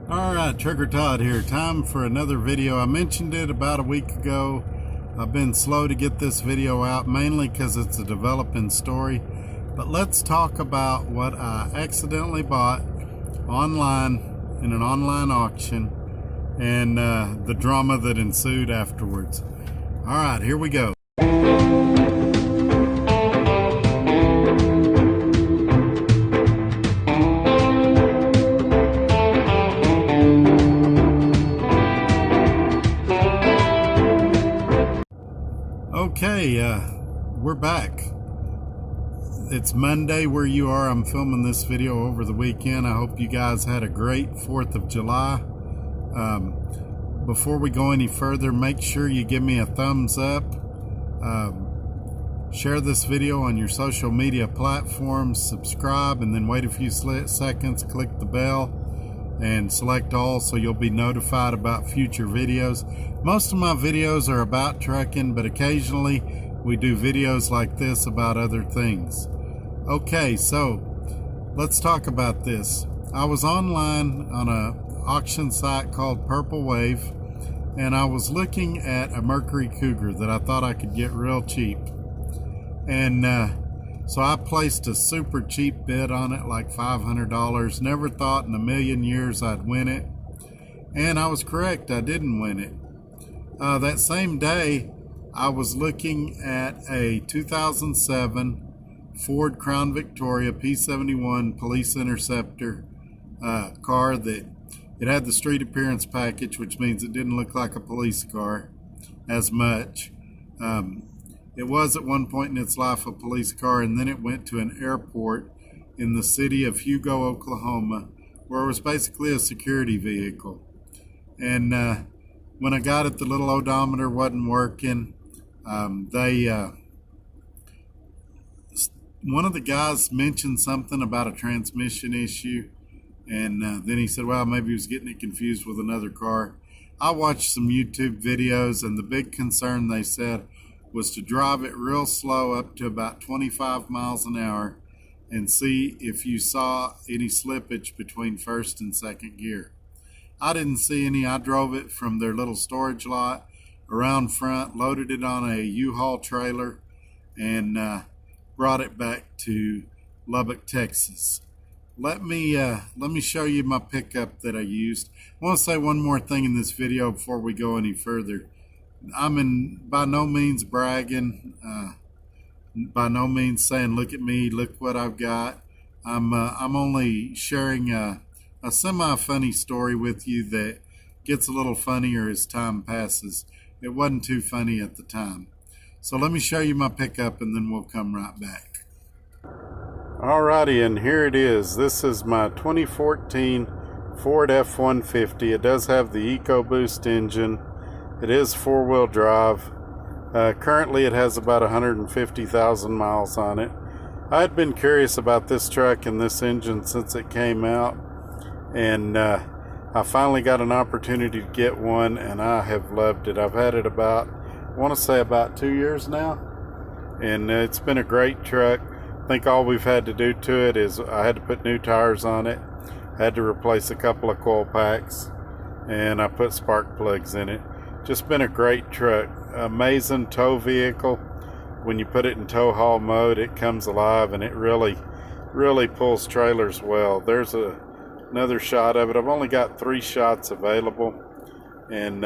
Alright, Trigger Todd here. Time for another video. I mentioned it about a week ago. I've been slow to get this video out, mainly because it's a developing story. But let's talk about what I accidentally bought online in an online auction and the drama that ensued afterwards. Alright, here we go. Okay, we're back. It's Monday where you are. I'm filming this video over the weekend. I hope you guys had a great 4th of July. Before we go any further, make sure you give me a thumbs up. Share this video on your social media platforms, subscribe, and then wait a few seconds, click the bell, and select all so you'll be notified about future videos. Most of my videos are about trucking, but occasionally we do videos like this about other things. Okay, so let's talk about this. I was online on an auction site called Purple Wave, and I was looking at a Mercury Cougar that I thought I could get real cheap. And so I placed a super cheap bid on it, like $500. Never thought in a million years I'd win it. And I was correct, I didn't win it. That same day, I was looking at a 2007 Ford Crown Victoria P71 Police Interceptor car that it had the street appearance package, which means it didn't look like a police car as much. It was at one point in its life a police car, and then it went to an airport in the city of Hugo, Oklahoma, where it was basically a security vehicle. And when I got it, the little odometer wasn't working. One of the guys mentioned something about a transmission issue, and then he said, well, maybe he was getting it confused with another car. I watched some YouTube videos, and the big concern, they said, was to drive it real slow up to about 25 miles an hour and see if you saw any slippage between first and second gear. I didn't see any. I drove it from their little storage lot around front, loaded it on a U-Haul trailer, and brought it back to Lubbock, Texas. Let me show you my pickup that I used. I want to say one more thing in this video before we go any further. I'm by no means bragging, by no means saying, look at me, look what I've got. I'm only sharing a semi-funny story with you that gets a little funnier as time passes. It wasn't too funny at the time. So let me show you my pickup and then we'll come right back. Alrighty, and here it is. This is my 2014 Ford F-150. It does have the EcoBoost engine. It is four-wheel drive. Currently it has about 150,000 miles on it. I had been curious about this truck and this engine since it came out, and I finally got an opportunity to get one, and I have loved it. I've had it about, I want to say about 2 years now, and it's been a great truck. I think all we've had to do to it is I had to put new tires on it, had to replace a couple of coil packs, and I put spark plugs in it. Just been a great truck. Amazing tow vehicle. When you put it in tow haul mode, it comes alive, and it really pulls trailers well. There's another shot of it. I've only got 3 shots available, and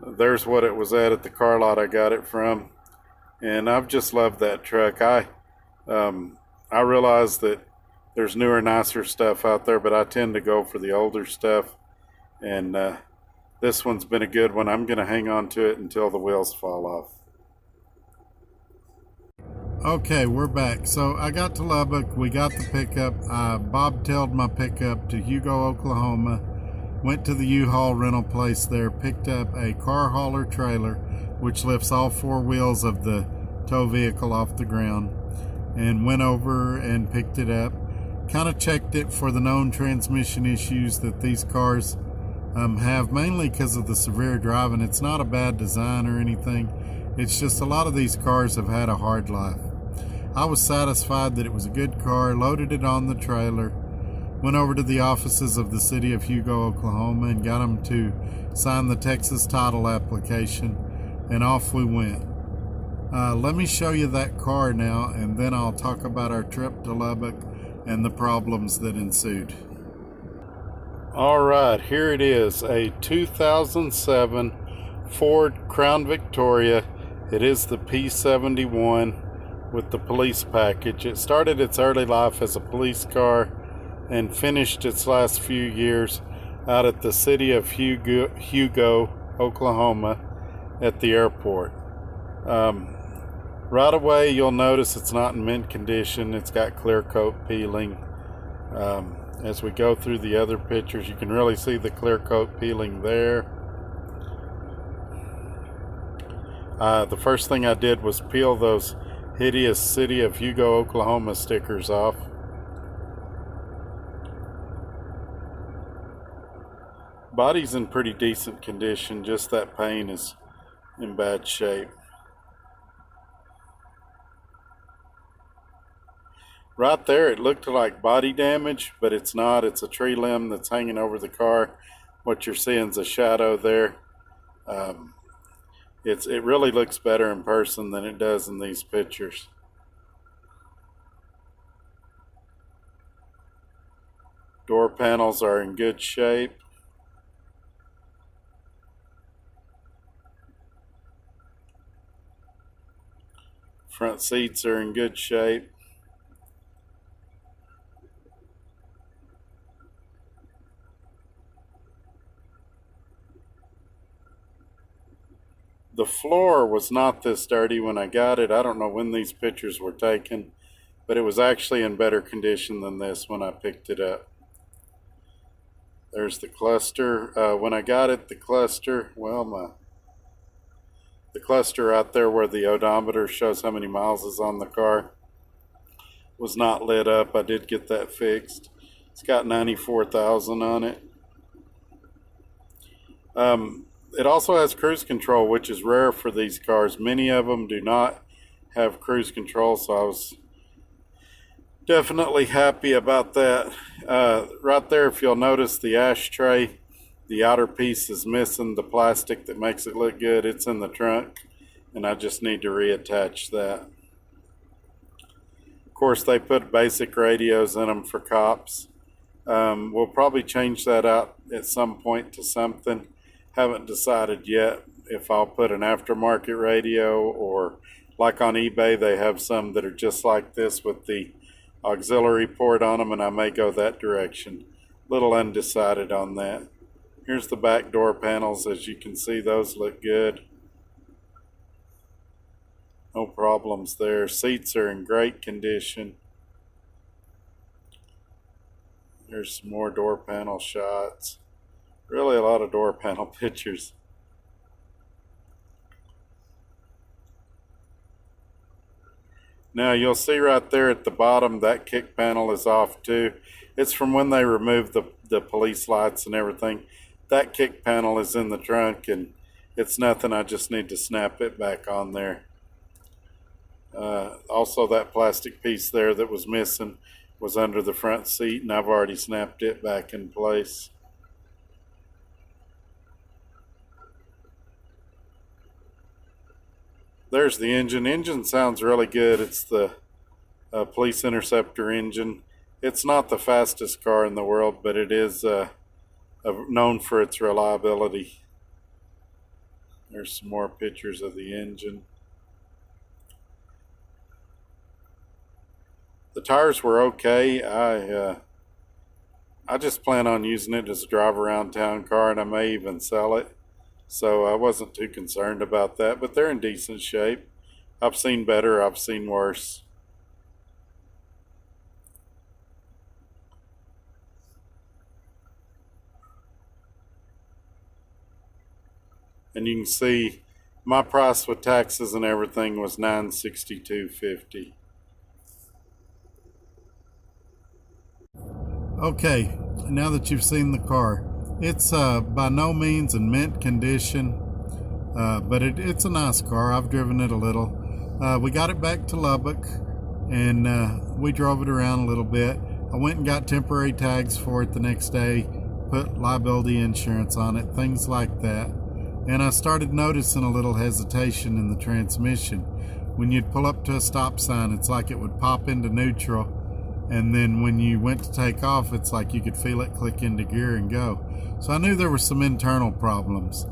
there's what it was at the car lot I got it from, and I've just loved that truck. I realize that there's newer, nicer stuff out there, but I tend to go for the older stuff, and this one's been a good one. I'm going to hang on to it until the wheels fall off. Okay, we're back. So I got to Lubbock. We got the pickup. I bobtailed my pickup to Hugo, Oklahoma. Went to the U-Haul rental place there. Picked up a car hauler trailer, which lifts all 4 wheels of the tow vehicle off the ground. And went over and picked it up. Kind of checked it for the known transmission issues that these cars have, mainly because of the severe driving. It's not a bad design or anything. It's just a lot of these cars have had a hard life. I was satisfied that it was a good car, loaded it on the trailer, Went over to the offices of the city of Hugo, Oklahoma, and got them to sign the Texas title application, and off we went. Let me show you that car now, and then I'll talk about our trip to Lubbock and the problems that ensued. All right, here it is, a 2007 Ford Crown Victoria. It is the P71 with the police package. It started its early life as a police car and finished its last few years out at the city of Hugo, Oklahoma, at the airport. Right away, you'll notice it's not in mint condition. It's got clear coat peeling. As we go through the other pictures, you can really see the clear coat peeling there. The first thing I did was peel those hideous city of Hugo, Oklahoma stickers off. Body's in pretty decent condition, just that paint is in bad shape. Right there, it looked like body damage, but it's not. It's a tree limb that's hanging over the car. What you're seeing is a shadow there. It really looks better in person than it does in these pictures. Door panels are in good shape. Front seats are in good shape. The floor was not this dirty when I got it. I don't know when these pictures were taken, but it was actually in better condition than this when I picked it up. There's the cluster. When I got it, the cluster, the cluster out there where the odometer shows how many miles is on the car was not lit up. I did get that fixed. It's got 94,000 on it. It also has cruise control, which is rare for these cars. Many of them do not have cruise control, so I was definitely happy about that. Right there, if you'll notice the ashtray, the outer piece is missing the plastic that makes it look good. It's in the trunk, and I just need to reattach that. Of course, they put basic radios in them for cops. We'll probably change that out at some point to something. Haven't decided yet if I'll put an aftermarket radio, or like on eBay they have some that are just like this with the auxiliary port on them, and I may go that direction. Little undecided on that. Here's the back door panels. As you can see, those look good. No problems there. Seats are in great condition. There's some more door panel shots. Really a lot of door panel pictures. Now you'll see right there at the bottom that kick panel is off too. It's from when they removed the police lights and everything. That kick panel is in the trunk, and it's nothing. I just need to snap it back on there. Also, that plastic piece there that was missing was under the front seat, and I've already snapped it back in place. There's the engine. Engine sounds really good. It's the Police Interceptor engine. It's not the fastest car in the world, but it is known for its reliability. There's some more pictures of the engine. The tires were okay. I just plan on using it as a drive around town car, and I may even sell it. So I wasn't too concerned about that, but they're in decent shape. I've seen better, I've seen worse. And you can see my price with taxes and everything was $962.50. Okay, now that you've seen the car, it's by no means in mint condition, but it's a nice car. I've driven it a little. We got it back to Lubbock, and we drove it around a little bit. I went and got temporary tags for it the next day, put liability insurance on it, things like that. And I started noticing a little hesitation in the transmission. When you'd pull up to a stop sign, it's like it would pop into neutral, and then when you went to take off, it's like you could feel it click into gear and go. So I knew there were some internal problems.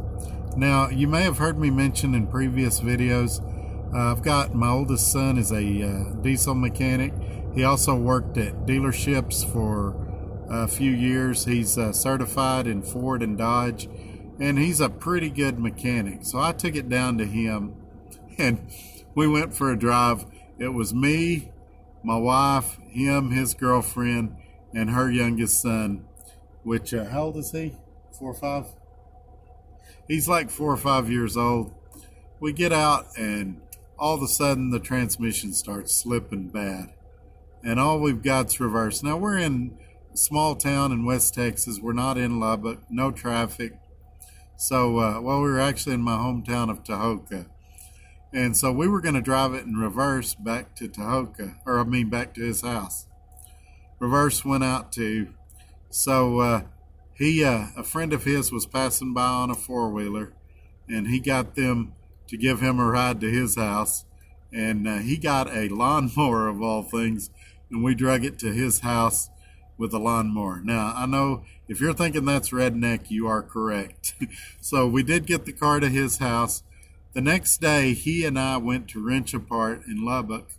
Now, you may have heard me mention in previous videos, I've got my oldest son is a diesel mechanic. He also worked at dealerships for a few years. He's certified in Ford and Dodge, and he's a pretty good mechanic. So I took it down to him, and we went for a drive. It was me, my wife, him, his girlfriend, and her youngest son, which, how old is he? 4 or 5? He's like 4 or 5 years old. We get out, and all of a sudden the transmission starts slipping bad, and all we've got's reverse. Now, we're in a small town in West Texas. We're not in Lubbock, no traffic. So, well, we were actually in my hometown of Tahoka. And so we were going to drive it in reverse back to Tahoka, or I mean back to his house. Reverse went out too. So a friend of his was passing by on a four-wheeler, and he got them to give him a ride to his house. And he got a lawnmower of all things, and we drug it to his house with a lawnmower. Now, I know if you're thinking that's redneck, you are correct. So we did get the car to his house. The next day, he and I went to Wrench Apart in Lubbock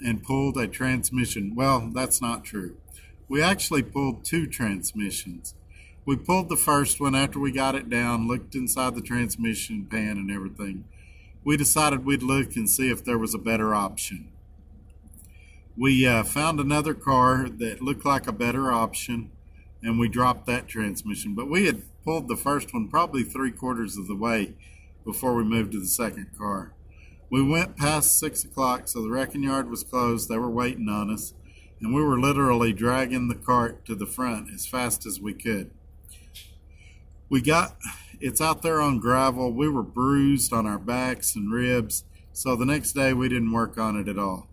and pulled a transmission. Well, that's not true. We actually pulled 2 transmissions. We pulled the first one after we got it down, looked inside the transmission pan and everything. We decided we'd look and see if there was a better option. We found another car that looked like a better option, and we dropped that transmission. But we had pulled the first one probably 3/4 of the way before we moved to the second car. We went past 6 o'clock, so the wrecking yard was closed. They were waiting on us, and we were literally dragging the cart to the front as fast as we could. It's out there on gravel. We were bruised on our backs and ribs, so the next day we didn't work on it at all.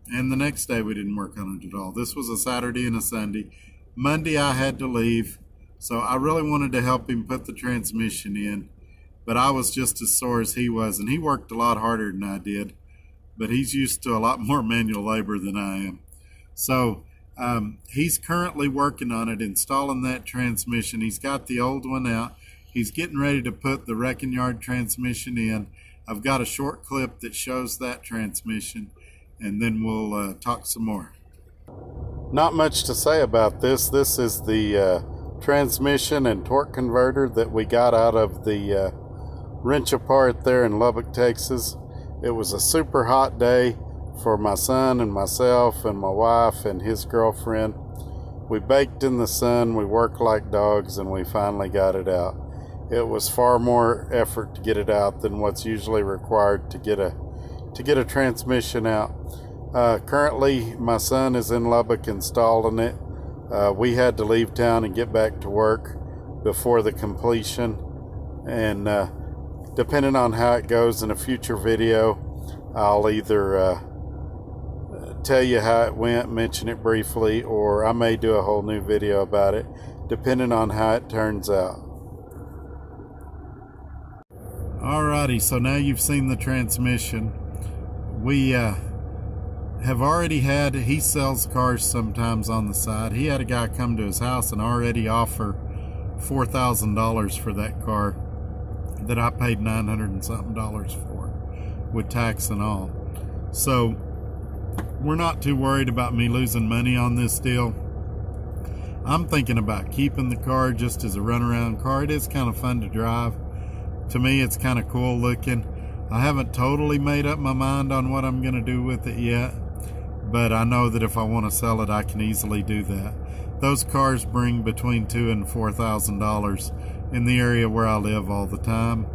And the next day we didn't work on it at all. This was a Saturday and a Sunday. Monday I had to leave. So I really wanted to help him put the transmission in, but I was just as sore as he was, and he worked a lot harder than I did, but he's used to a lot more manual labor than I am. So he's currently working on it, installing that transmission. He's got the old one out. He's getting ready to put the wrecking yard transmission in. I've got a short clip that shows that transmission, and then we'll talk some more. Not much to say about this. This is the transmission and torque converter that we got out of the Wrench Apart there in Lubbock, Texas. It was a super hot day for my son and myself and my wife and his girlfriend. We baked in the sun, we worked like dogs, and we finally got it out. It was far more effort to get it out than what's usually required to get a transmission out. Currently my son is in Lubbock installing it. We had to leave town and get back to work before the completion, and depending on how it goes in a future video, I'll either tell you how it went, mention it briefly, or I may do a whole new video about it, depending on how it turns out. Alrighty, so now you've seen the transmission. We have already had, he sells cars sometimes on the side. He had a guy come to his house and already offer $4,000 for that car that I paid $900 and something for with tax and all. So we're not too worried about me losing money on this deal. I'm thinking about keeping the car just as a runaround car. It is kind of fun to drive. To me, it's kind of cool looking. I haven't totally made up my mind on what I'm going to do with it yet, but I know that if I want to sell it, I can easily do that. Those cars bring between $2,000 and $4,000 in the area where I live all the time.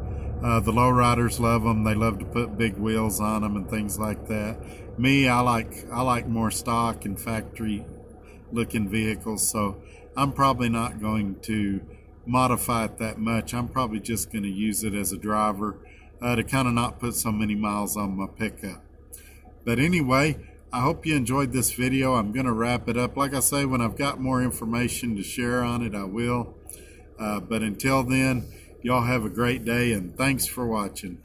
The lowriders love them. They love to put big wheels on them and things like that. Me, I like more stock and factory looking vehicles, so I'm probably not going to modify it that much. I'm probably just going to use it as a driver to kind of not put so many miles on my pickup. But anyway, I hope you enjoyed this video. I'm going to wrap it up. Like I say, when I've got more information to share on it, I will. But until then, y'all have a great day, and thanks for watching.